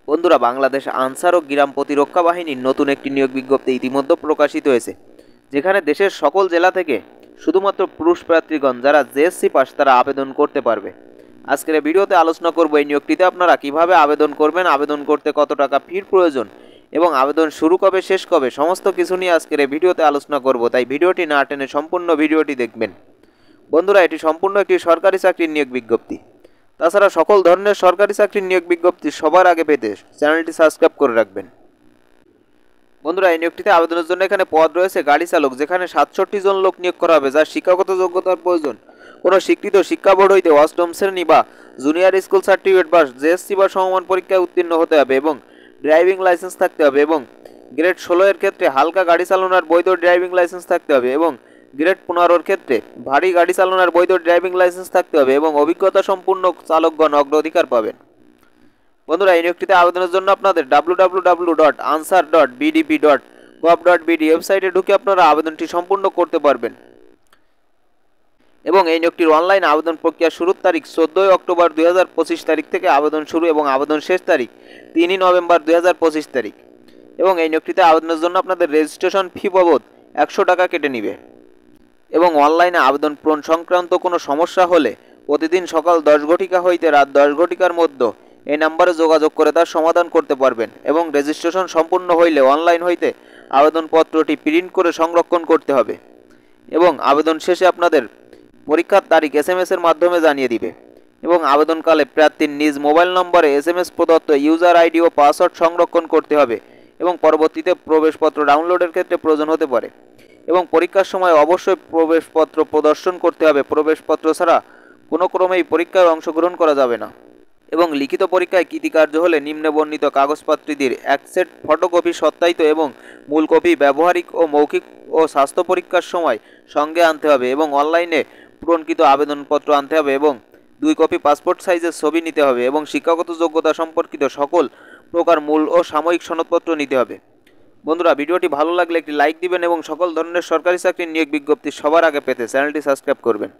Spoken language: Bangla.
বন্ধুরা, বাংলাদেশ আনসার ও গ্রাম প্রতিরক্ষা বাহিনীর নতুন একটি নিয়োগ বিজ্ঞপ্তি ইতিমধ্যে প্রকাশিত হয়েছে, যেখানে দেশের সকল জেলা থেকে শুধুমাত্র পুরুষ প্রার্থীগণ যারা জেএসসি পাস তারা আবেদন করতে পারবে। আজকের এই ভিডিওতে আলোচনা করব এই নিয়োগটিতে আপনারা কিভাবে আবেদন করবেন, আবেদন করতে কত টাকা ফির প্রয়োজন এবং আবেদন শুরু কবে শেষ কবে, সমস্ত কিছু নিয়ে আজকের এই ভিডিওতে আলোচনা করব। তাই ভিডিওটি না টেনে সম্পূর্ণ ভিডিওটি দেখবেন। বন্ধুরা, এটি সম্পূর্ণ একটি সরকারি চাকরির নিয়োগ বিজ্ঞপ্তি। তাছাড়া সকল ধরনের সরকারি চাকরির নিয়োগ বিজ্ঞপ্তি সবার আগে পেতে চ্যানেলটি সাবস্ক্রাইব করে রাখবেন। বন্ধুরা, এই নিয়োগটিতে আবেদনের জন্য এখানে পদ রয়েছে গাড়ি চালক, যেখানে 67 জন লোক নিয়োগ করা হবে, যার শিক্ষাগত যোগ্যতার প্রয়োজন কোনো স্বীকৃত শিক্ষা বোর্ড হইতে অষ্টম শ্রেণী বা জুনিয়র স্কুল সার্টিফিকেট বা জেএসসি বা সমমান পরীক্ষায় উত্তীর্ণ হতে হবে এবং ড্রাইভিং লাইসেন্স থাকতে হবে এবং গ্রেড 16 এর ক্ষেত্রে হালকা গাড়ি চালানোর বৈধ ড্রাইভিং লাইসেন্স থাকতে হবে এবং গ্রেড 15 এর ক্ষেত্রে ভারী গাড়ি চালানোর বৈধ ড্রাইভিং লাইসেন্স থাকতে হবে এবং অভিজ্ঞতা সম্পূর্ণ চালকগণ অগ্রাধিকার পাবেন। বন্ধুরা, এই নিয়োগটিতে আবেদনের জন্য আপনাদের www.ansar.bdp.gov.bd ওয়েবসাইটে ঢুকে আপনারা আবেদনটি সম্পূর্ণ করতে পারবেন এবং এই নিয়োগটির অনলাইন আবেদন প্রক্রিয়া শুরুর তারিখ 14 অক্টোবর 2025 তারিখ থেকে আবেদন শুরু এবং আবেদন শেষ তারিখ 3 নভেম্বর 2025 তারিখ এবং এই নিয়োগটিতে আবেদনের জন্য আপনাদের রেজিস্ট্রেশন ফি বাবদ 100 টাকা কেটে নেবে এবং অনলাইনে আবেদন পূরণ সংক্রান্ত কোনো সমস্যা হলে প্রতিদিন সকাল 10 ঘটিকা হইতে রাত 10 ঘটিকার মধ্যে এই নম্বরে যোগাযোগ করে তার সমাধান করতে পারবেন এবং রেজিস্ট্রেশন সম্পূর্ণ হইলে অনলাইন হইতে আবেদনপত্রটি প্রিন্ট করে সংরক্ষণ করতে হবে এবং আবেদন শেষে আপনাদের পরীক্ষার তারিখ SMS এর মাধ্যমে জানিয়ে দিবে এবং আবেদনকালে প্রার্থীর নিজ মোবাইল নম্বরে SMS প্রদত্ত ইউজার আইডি ও পাসওয়ার্ড সংরক্ষণ করতে হবে এবং পরবর্তীতে প্রবেশপত্র ডাউনলোডের ক্ষেত্রে প্রয়োজন হতে পারে এবং পরীক্ষার সময় অবশ্যই প্রবেশপত্র প্রদর্শন করতে হবে। প্রবেশপত্র ছাড়া কোনো ক্রমেই পরীক্ষায় অংশগ্রহণ করা যাবে না এবং লিখিত পরীক্ষায় কৃতকার্য হলে নিম্নে বর্ণিত কাগজপত্রটির এক সেট ফটোকপি সত্যায়িত এবং মূল কপি ব্যবহারিক ও মৌখিক ও স্বাস্থ্য পরীক্ষার সময় সঙ্গে আনতে হবে এবং অনলাইনে পূরণকৃত আবেদনপত্র আনতে হবে এবং 2 কপি পাসপোর্ট সাইজের ছবি নিতে হবে এবং শিক্ষাগত যোগ্যতা সম্পর্কিত সকল প্রকার মূল ও সাময়িক সনদপত্র নিতে হবে। বন্ধুরা, ভিডিওটি ভালো লাগলে একটি লাইক দিবেন এবং সকল ধরনের সরকারি চাকরির নিয়োগ বিজ্ঞপ্তি সবার আগে পেতে চ্যানেলটি সাবস্ক্রাইব করবেন।